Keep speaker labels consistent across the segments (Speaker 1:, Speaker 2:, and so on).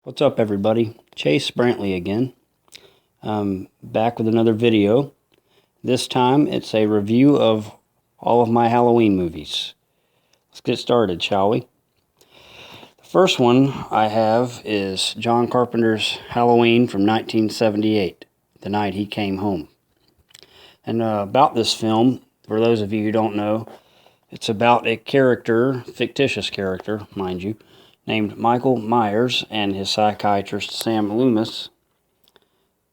Speaker 1: What's up, everybody? Chase Brantley again. Back with another video. This time it's a review of all of my Halloween movies. Let's get started, shall we? The first one I have is John Carpenter's Halloween from 1978, The Night He Came Home. And about this film, for those of you who don't know, it's about a character, fictitious character, mind you, named Michael Myers and his psychiatrist Sam Loomis,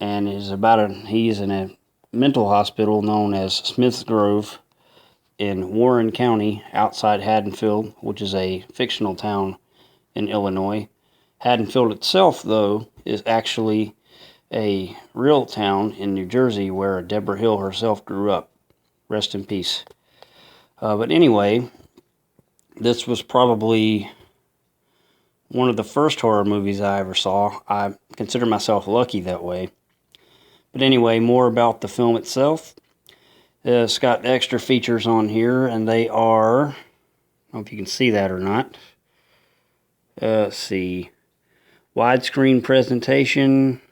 Speaker 1: and he's in a mental hospital known as Smith's Grove in Warren County outside Haddonfield, which is a fictional town in Illinois. Haddonfield itself, though, is actually a real town in New Jersey where Deborah Hill herself grew up. Rest in peace. But anyway, this was probably one of the first horror movies I ever saw. I consider myself lucky that way. But anyway, more about the film itself. It's got extra features on here, and they are, I don't know if you can see that or not. Let's see. Widescreen presentation,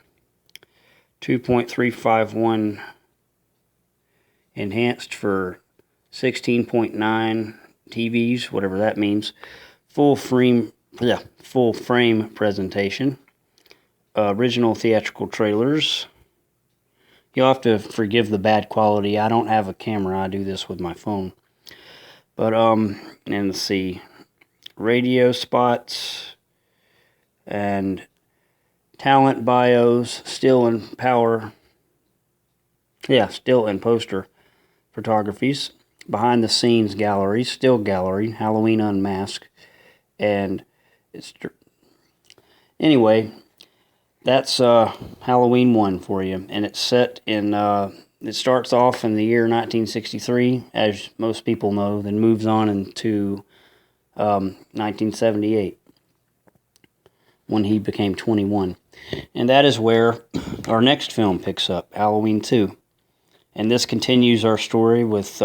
Speaker 1: 2.351 enhanced for 16.9 TVs, whatever that means. Full frame presentation. Original theatrical trailers. You'll have to forgive the bad quality. I don't have a camera. I do this with my phone. But and let's see, radio spots and talent bios, still and poster photographies, behind the scenes gallery, still gallery, Halloween Unmasked, and anyway, that's Halloween 1 for you, and it's set in, it starts off in the year 1963, as most people know, then moves on into 1978, when he became 21. And that is where our next film picks up, Halloween 2. And this continues our story with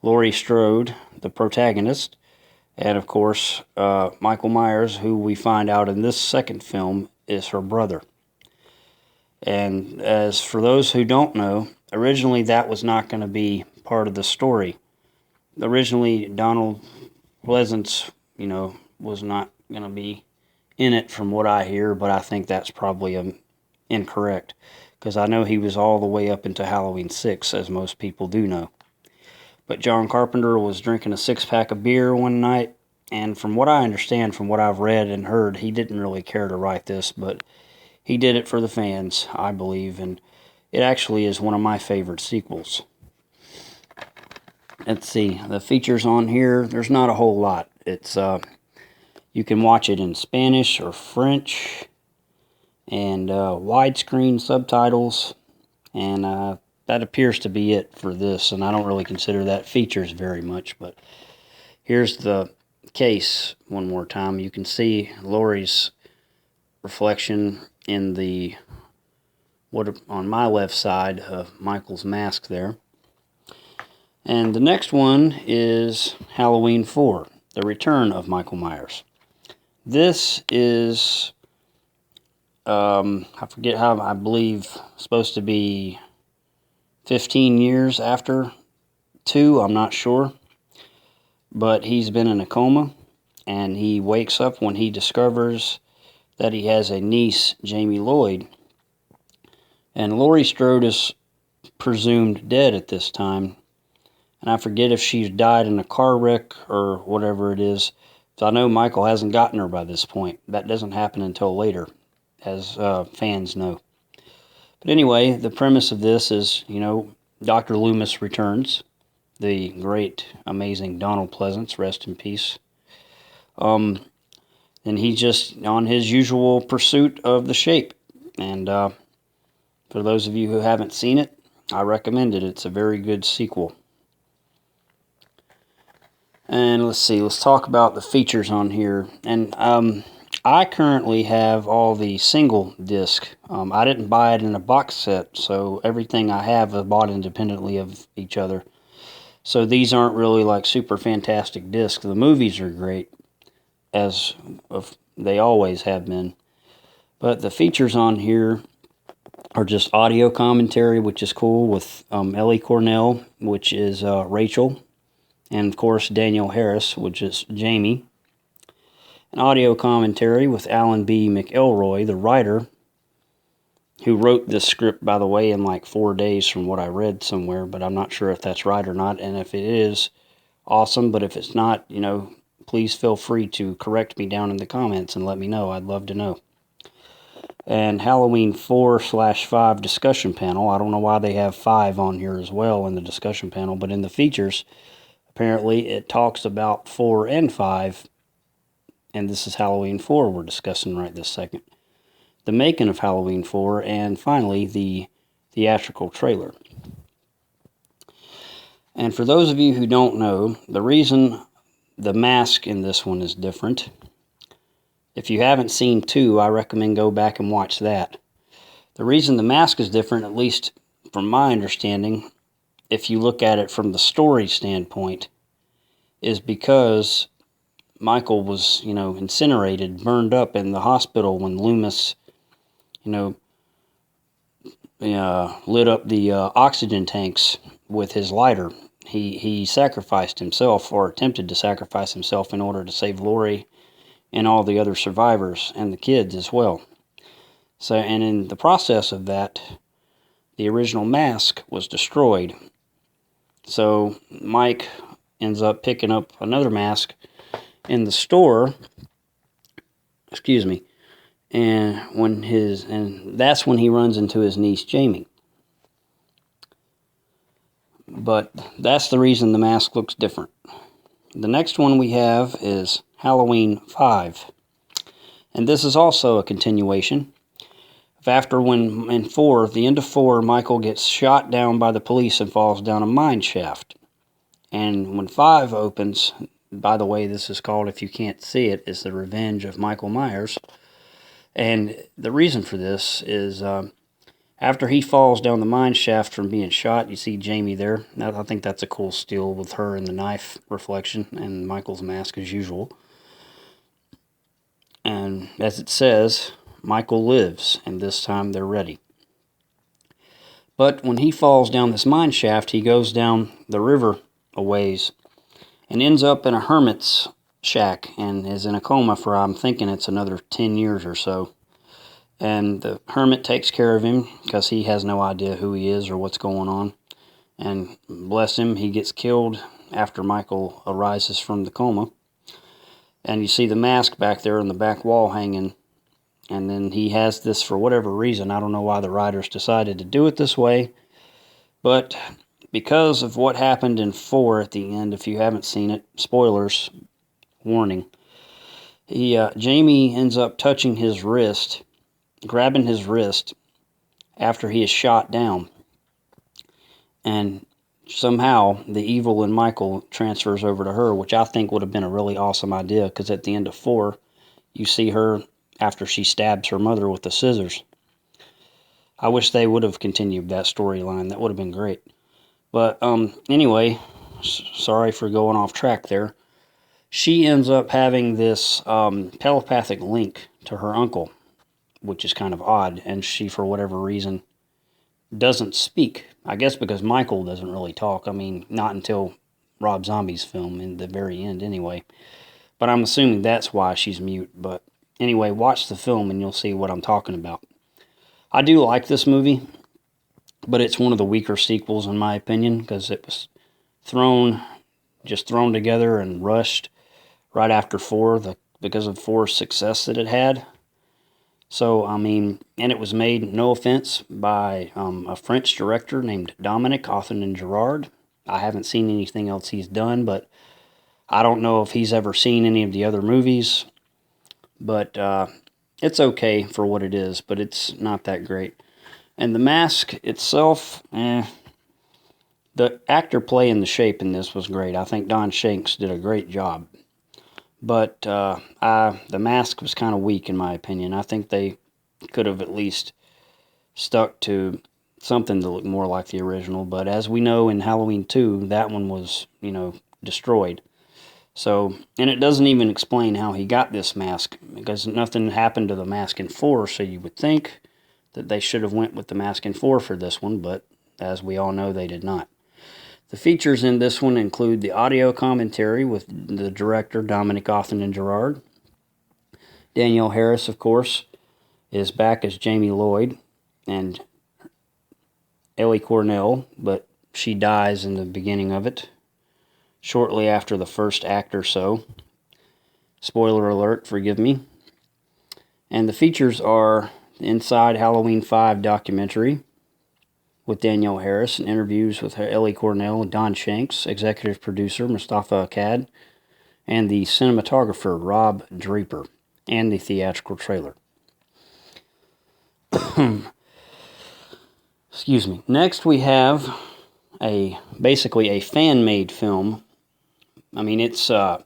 Speaker 1: Laurie Strode, the protagonist, and of course, Michael Myers, who we find out in this second film is her brother. And as for those who don't know, originally that was not going to be part of the story. Originally, Donald Pleasence, was not going to be in it from what I hear, but I think that's probably incorrect, because I know he was all the way up into Halloween 6, as most people do know. But John Carpenter was drinking a six-pack of beer one night, and from what I understand, from what I've read and heard, he didn't really care to write this, but he did it for the fans, I believe, and it actually is one of my favorite sequels. Let's see, the features on here, there's not a whole lot. It's you can watch it in Spanish or French, and widescreen subtitles, and that appears to be it for this, and I don't really consider that features very much, but here's the case one more time. You can see Laurie's reflection in on my left side of Michael's mask there. And the next one is Halloween 4, The Return of Michael Myers. This is, I forget how, I believe, supposed to be 15 years after 2, I'm not sure. But he's been in a coma, and he wakes up when he discovers that he has a niece, Jamie Lloyd. And Laurie Strode is presumed dead at this time. And I forget if she's died in a car wreck or whatever it is. So I know Michael hasn't gotten her by this point. That doesn't happen until later, as fans know. But anyway, the premise of this is, Dr. Loomis returns. The great, amazing Donald Pleasence, rest in peace. And he's just on his usual pursuit of the Shape. And for those of you who haven't seen it, I recommend it. It's a very good sequel. And let's talk about the features on here. And I currently have all the single disc. I didn't buy it in a box set, so everything I have is bought independently of each other. So these aren't really like super fantastic discs. The movies are great, as they always have been. But the features on here are just audio commentary, which is cool, with Ellie Cornell, which is Rachel, and of course Danielle Harris, which is Jamie. An audio commentary with Alan B. McElroy, the writer, who wrote this script, by the way, in like 4 days from what I read somewhere, but I'm not sure if that's right or not, and if it is, awesome, but if it's not, please feel free to correct me down in the comments and let me know. I'd love to know. And Halloween 4/5 discussion panel. I don't know why they have 5 on here as well in the discussion panel, but in the features, apparently it talks about 4 and 5, and this is Halloween 4 we're discussing right this second. The making of Halloween 4, and finally the theatrical trailer. And for those of you who don't know, the reason the mask in this one is different, if you haven't seen 2, I recommend go back and watch that. The reason the mask is different, at least from my understanding, if you look at it from the story standpoint, is because Michael was, incinerated, burned up in the hospital when Loomis, lit up the oxygen tanks with his lighter. He sacrificed himself, or attempted to sacrifice himself, in order to save Laurie and all the other survivors, and the kids as well. So, and in the process of that, the original mask was destroyed. So Mike ends up picking up another mask in the store, and that's when he runs into his niece Jamie. But that's the reason the mask looks different. The next one we have is Halloween 5. And this is also a continuation of after when in 4, the end of 4, Michael gets shot down by the police and falls down a mine shaft. And when 5 opens, by the way, this is called, if you can't see it, is The Revenge of Michael Myers. And the reason for this is after he falls down the mine shaft from being shot, you see Jamie there. Now, I think that's a cool still with her and the knife reflection and Michael's mask as usual. And as it says, Michael lives, and this time they're ready. But when he falls down this mine shaft, he goes down the river a ways and ends up in a hermit's shack and is in a coma for, I'm thinking it's another 10 years or so. And the hermit takes care of him because he has no idea who he is or what's going on. And bless him, he gets killed after Michael arises from the coma. And you see the mask back there on the back wall hanging. And then he has this for whatever reason. I don't know why the writers decided to do it this way. But because of what happened in 4 at the end, if you haven't seen it, spoilers, warning. Jamie ends up touching his wrist, grabbing his wrist after he is shot down. And somehow the evil in Michael transfers over to her, which I think would have been a really awesome idea, because at the end of 4, you see her after she stabs her mother with the scissors. I wish they would have continued that storyline. That would have been great. But anyway, sorry for going off track there. She ends up having this telepathic link to her uncle, which is kind of odd, and she, for whatever reason, doesn't speak. I guess because Michael doesn't really talk. I mean, not until Rob Zombie's film, in the very end anyway. But I'm assuming that's why she's mute. But anyway, watch the film and you'll see what I'm talking about. I do like this movie, but it's one of the weaker sequels in my opinion, because it was thrown together and rushed right after 4, because of 4's success that it had. So, I mean, and it was made, no offense, by a French director named Dominique Othenin-Girard. I haven't seen anything else he's done, but I don't know if he's ever seen any of the other movies. But it's okay for what it is, but it's not that great. And the mask itself, the actor playing the Shape in this was great. I think Don Shanks did a great job. But the mask was kind of weak in my opinion. I think they could have at least stuck to something to look more like the original. But as we know in Halloween 2, that one was, destroyed. So, and it doesn't even explain how he got this mask, because nothing happened to the Mask in 4, so you would think that they should have went with the Mask in 4 for this one, but as we all know, they did not. The features in this one include the audio commentary with the director Dominic Othman Gerard. Danielle Harris, of course, is back as Jamie Lloyd, and Ellie Cornell, but she dies in the beginning of it, shortly after the first act or so. Spoiler alert, forgive me. And the features are the Inside Halloween 5 documentary with Danielle Harris, and interviews with Ellie Cornell and Don Shanks, executive producer Mustafa Akkad, and the cinematographer Rob Draper, and the theatrical trailer. Excuse me. Next we have basically a fan-made film. I mean, it's, as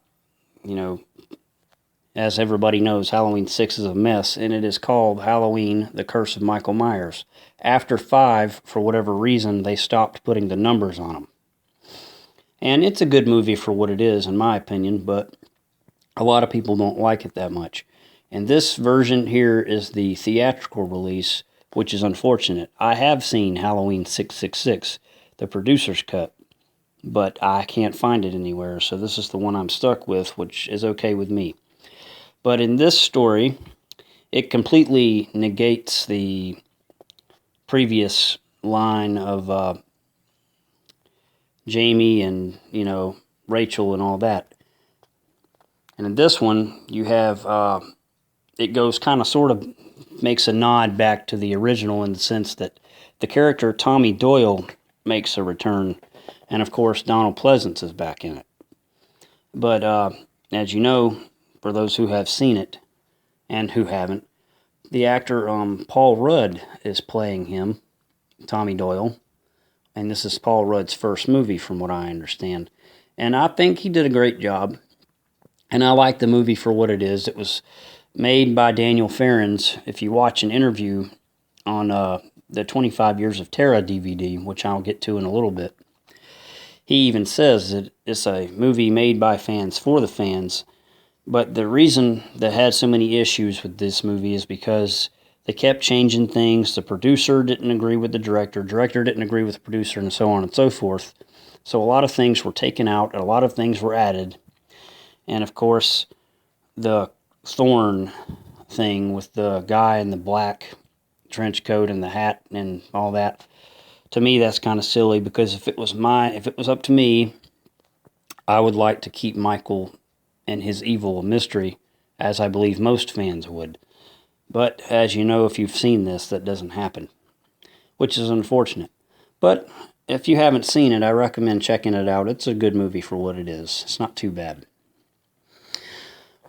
Speaker 1: everybody knows, Halloween 6 is a mess, and it is called Halloween, The Curse of Michael Myers. After 5, for whatever reason, they stopped putting the numbers on them. And it's a good movie for what it is, in my opinion, but a lot of people don't like it that much. And this version here is the theatrical release, which is unfortunate. I have seen Halloween 666, the producer's cut, but I can't find it anywhere, so this is the one I'm stuck with, which is okay with me. But in this story, it completely negates the previous line of Jamie and, Rachel and all that. And in this one, you have, it goes kind of sort of makes a nod back to the original in the sense that the character Tommy Doyle makes a return, and of course Donald Pleasence is back in it. But as you know, for those who have seen it and who haven't, the actor Paul Rudd is playing him, Tommy Doyle, and this is Paul Rudd's first movie from what I understand. And I think he did a great job, and I like the movie for what it is. It was made by Daniel Farrens. If you watch an interview on the 25 Years of Terror DVD, which I'll get to in a little bit, he even says that it's a movie made by fans for the fans. But the reason that had so many issues with this movie is because they kept changing things. The producer didn't agree with the director didn't agree with the producer, and so on and so forth. So a lot of things were taken out, and a lot of things were added. And of course, the Thorn thing with the guy in the black trench coat and the hat and all that, to me that's kind of silly, because if it was up to me, I would like to keep Michael and his evil a mystery, as I believe most fans would. But as you know, if you've seen this, that doesn't happen, which is unfortunate. But if you haven't seen it, I recommend checking it out. It's a good movie for what it is. It's not too bad.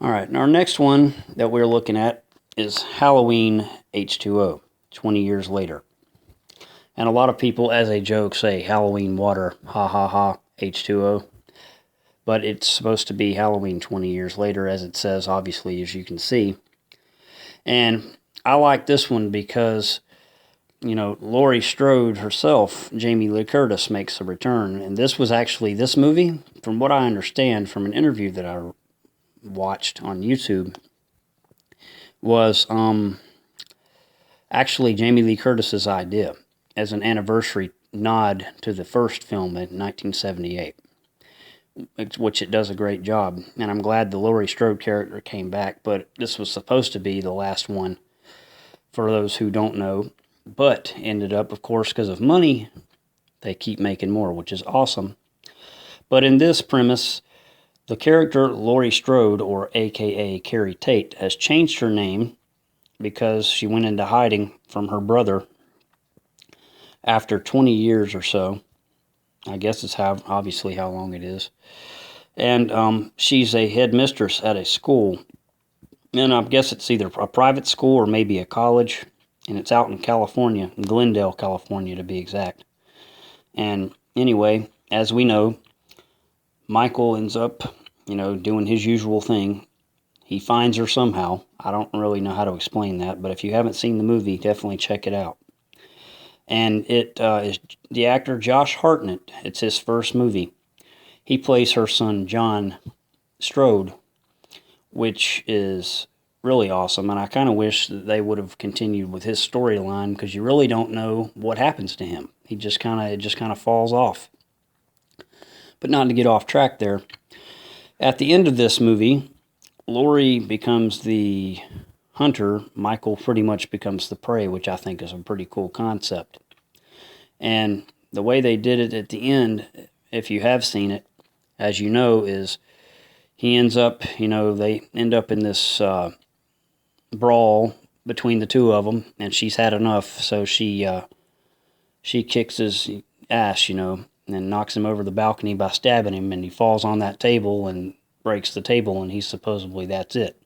Speaker 1: All right, and our next one that we're looking at is Halloween H2O, 20 years later. And a lot of people, as a joke, say Halloween water, ha ha ha, H2O. But it's supposed to be Halloween 20 years later, as it says, obviously, as you can see. And I like this one because, Laurie Strode herself, Jamie Lee Curtis, makes a return. And this movie, from what I understand from an interview that I watched on YouTube, was actually Jamie Lee Curtis's idea as an anniversary nod to the first film in 1978. Which it does a great job, and I'm glad the Laurie Strode character came back, but this was supposed to be the last one, for those who don't know, but ended up, of course, because of money, they keep making more, which is awesome. But in this premise, the character Laurie Strode, or aka Carrie Tate, has changed her name because she went into hiding from her brother after 20 years or so. I guess it's obviously how long it is. And she's a headmistress at a school. And I guess it's either a private school or maybe a college. And it's out in California, in Glendale, California to be exact. And anyway, as we know, Michael ends up, doing his usual thing. He finds her somehow. I don't really know how to explain that, but if you haven't seen the movie, definitely check it out. And it is the actor Josh Hartnett. It's his first movie. He plays her son, John, Strode, which is really awesome. And I kind of wish that they would have continued with his storyline, because you really don't know what happens to him. It just kind of falls off. But not to get off track there. At the end of this movie, Laurie becomes the hunter. Michael pretty much becomes the prey, which I think is a pretty cool concept. And the way they did it at the end, if you have seen it, as you know, is he ends up, they end up in this brawl between the two of them, and she's had enough, so she kicks his ass, and knocks him over the balcony by stabbing him, and he falls on that table and breaks the table, and he's supposedly, that's it.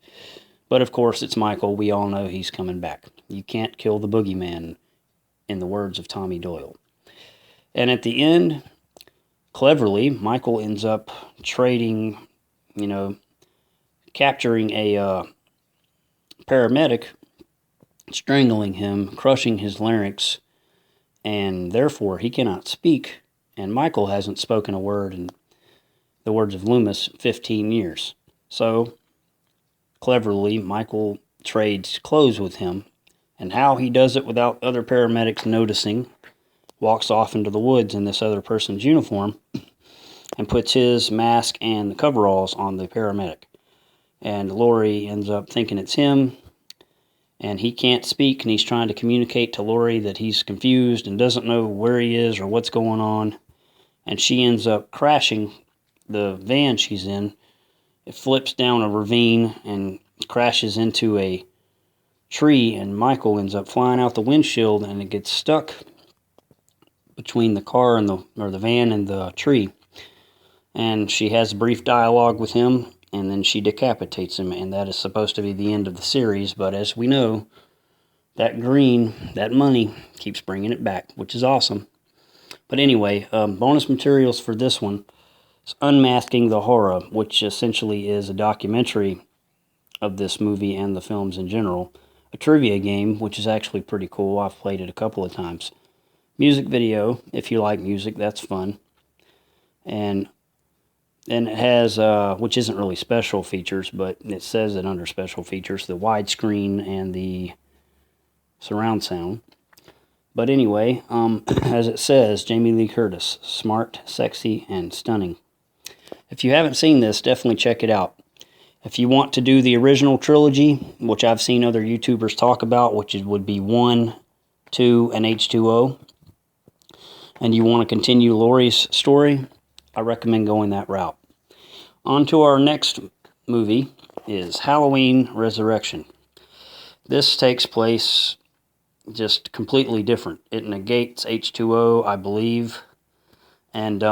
Speaker 1: But of course, it's Michael. We all know he's coming back. You can't kill the boogeyman, in the words of Tommy Doyle. And at the end, cleverly, Michael ends up trading, capturing a paramedic, strangling him, crushing his larynx, and therefore he cannot speak. And Michael hasn't spoken a word in the words of Loomis, 15 years. So, cleverly, Michael trades clothes with him, and how he does it without other paramedics noticing, walks off into the woods in this other person's uniform and puts his mask and the coveralls on the paramedic. And Laurie ends up thinking it's him, and he can't speak, and he's trying to communicate to Laurie that he's confused and doesn't know where he is or what's going on. And she ends up crashing the van she's in. It flips down a ravine and crashes into a tree, and Michael ends up flying out the windshield, and it gets stuck between the car and the van and the tree. And she has a brief dialogue with him, and then she decapitates him, and that is supposed to be the end of the series. But as we know, that green, that money, keeps bringing it back, which is awesome. But anyway, bonus materials for this one is Unmasking the Horror, which essentially is a documentary of this movie and the films in general. A trivia game, which is actually pretty cool. I've played it a couple of times. Music video, if you like music, that's fun. And then it has, which isn't really special features, but it says it under special features, the widescreen and the surround sound. But anyway, as it says, Jamie Lee Curtis, smart, sexy, and stunning. If you haven't seen this, definitely check it out. If you want to do the original trilogy, which I've seen other YouTubers talk about, which would be 1, 2, and H2O, and you want to continue Laurie's story, I recommend going that route. On to our next movie is Halloween Resurrection. This takes place just completely different. It negates H2O, I believe, and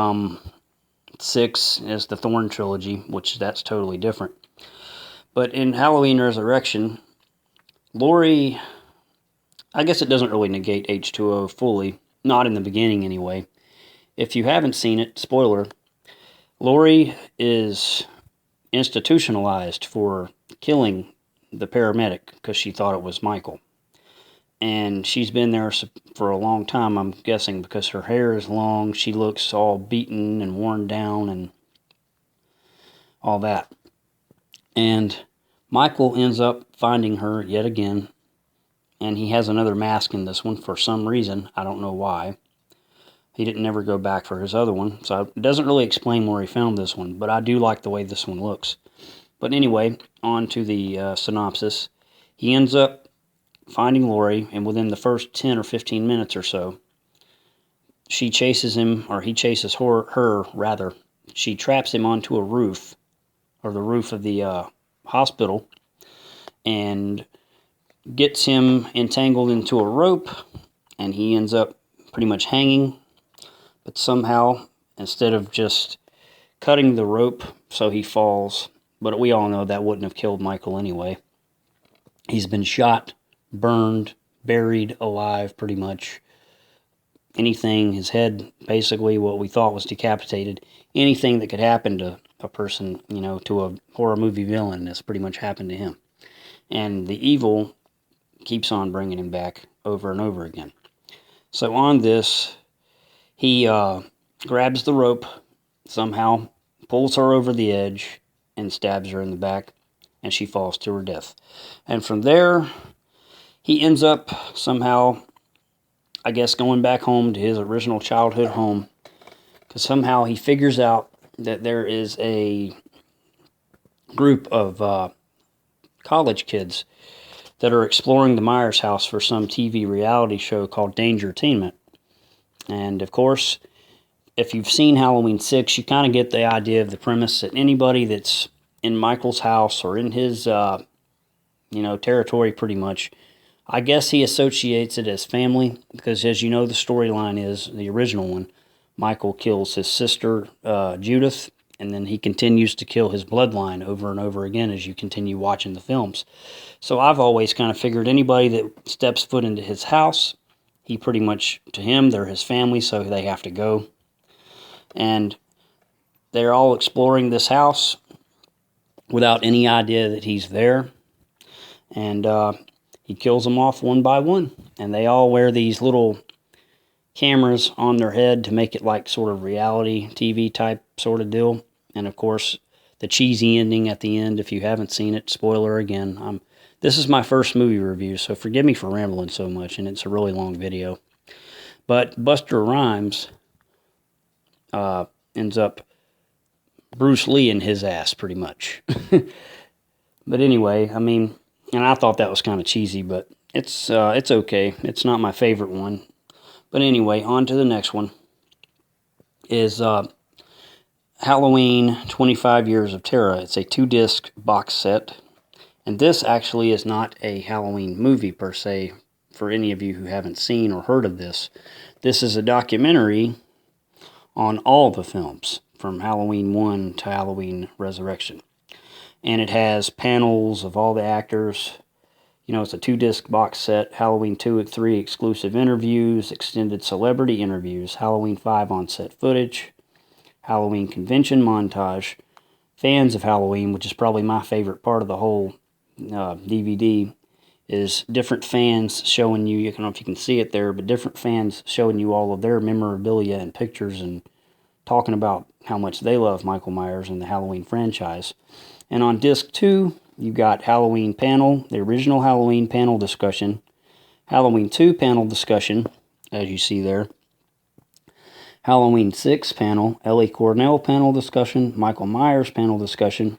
Speaker 1: 6 is the Thorn trilogy, which that's totally different. But in Halloween Resurrection, Laurie, I guess it doesn't really negate H2O fully, not in the beginning anyway. If you haven't seen it, spoiler, Laurie is institutionalized for killing the paramedic because she thought it was Michael. And she's been there for a long time, I'm guessing, because her hair is long, she looks all beaten and worn down and all that. And Michael ends up finding her yet again, and he has another mask in this one for some reason. I don't know why. He didn't never go back for his other one, so it doesn't really explain where he found this one, but I do like the way this one looks. But anyway, on to the synopsis. He ends up finding Laurie, and within the first 10 or 15 minutes or so, she chases him, or he chases her rather. She traps him onto a roof, or the roof of the hospital, and gets him entangled into a rope, and he ends up pretty much hanging. But somehow, instead of just cutting the rope so he falls, but we all know that wouldn't have killed Michael anyway. He's been shot, burned, buried alive pretty much. Anything, his head, basically what we thought was decapitated. Anything that could happen to a person, to a horror movie villain, has pretty much happened to him. And the evil keeps on bringing him back over and over again. So on this, he grabs the rope, somehow pulls her over the edge, and stabs her in the back, and she falls to her death. And from there, he ends up somehow, I guess, going back home to his original childhood home, because somehow he figures out that there is a group of college kids that are exploring the Myers house for some TV reality show called Dangertainment. And of course, if you've seen Halloween 6, you kind of get the idea of the premise that anybody that's in Michael's house or in his, territory pretty much, I guess he associates it as family, because as you know, the storyline is, the original one, Michael kills his sister, Judith, and then he continues to kill his bloodline over and over again as you continue watching the films. So I've always kind of figured anybody that steps foot into his house, he pretty much, to him, they're his family, so they have to go. And they're all exploring this house without any idea that he's there. And he kills them off one by one. And they all wear these little cameras on their head to make it like sort of reality TV type sort of deal. And of course, the cheesy ending at the end, if you haven't seen it, spoiler again. This is my first movie review, so forgive me for rambling so much, and it's a really long video. But Buster Rhymes ends up Bruce Lee in his ass, pretty much. But anyway, I mean, and I thought that was kind of cheesy, but it's okay. It's not my favorite one. But anyway, on to the next one. Is Halloween 25 Years of Terror. It's a 2-disc box set. And this actually is not a Halloween movie per se, for any of you who haven't seen or heard of this. This is a documentary on all the films, from Halloween 1 to Halloween Resurrection. And it has panels of all the actors. You know, it's a 2-disc box set. Halloween 2 and 3 exclusive interviews, extended celebrity interviews, Halloween 5 on-set footage, Halloween convention montage, fans of Halloween, which is probably my favorite part of the whole DVD, is different fans showing you, I don't know if you can see it there, but different fans showing you all of their memorabilia and pictures and talking about how much they love Michael Myers and the Halloween franchise. And on disc 2, you got Halloween panel, the original Halloween panel discussion, Halloween 2 panel discussion, as you see there, Halloween 6 panel, Ellie Cornell panel discussion, Michael Myers panel discussion,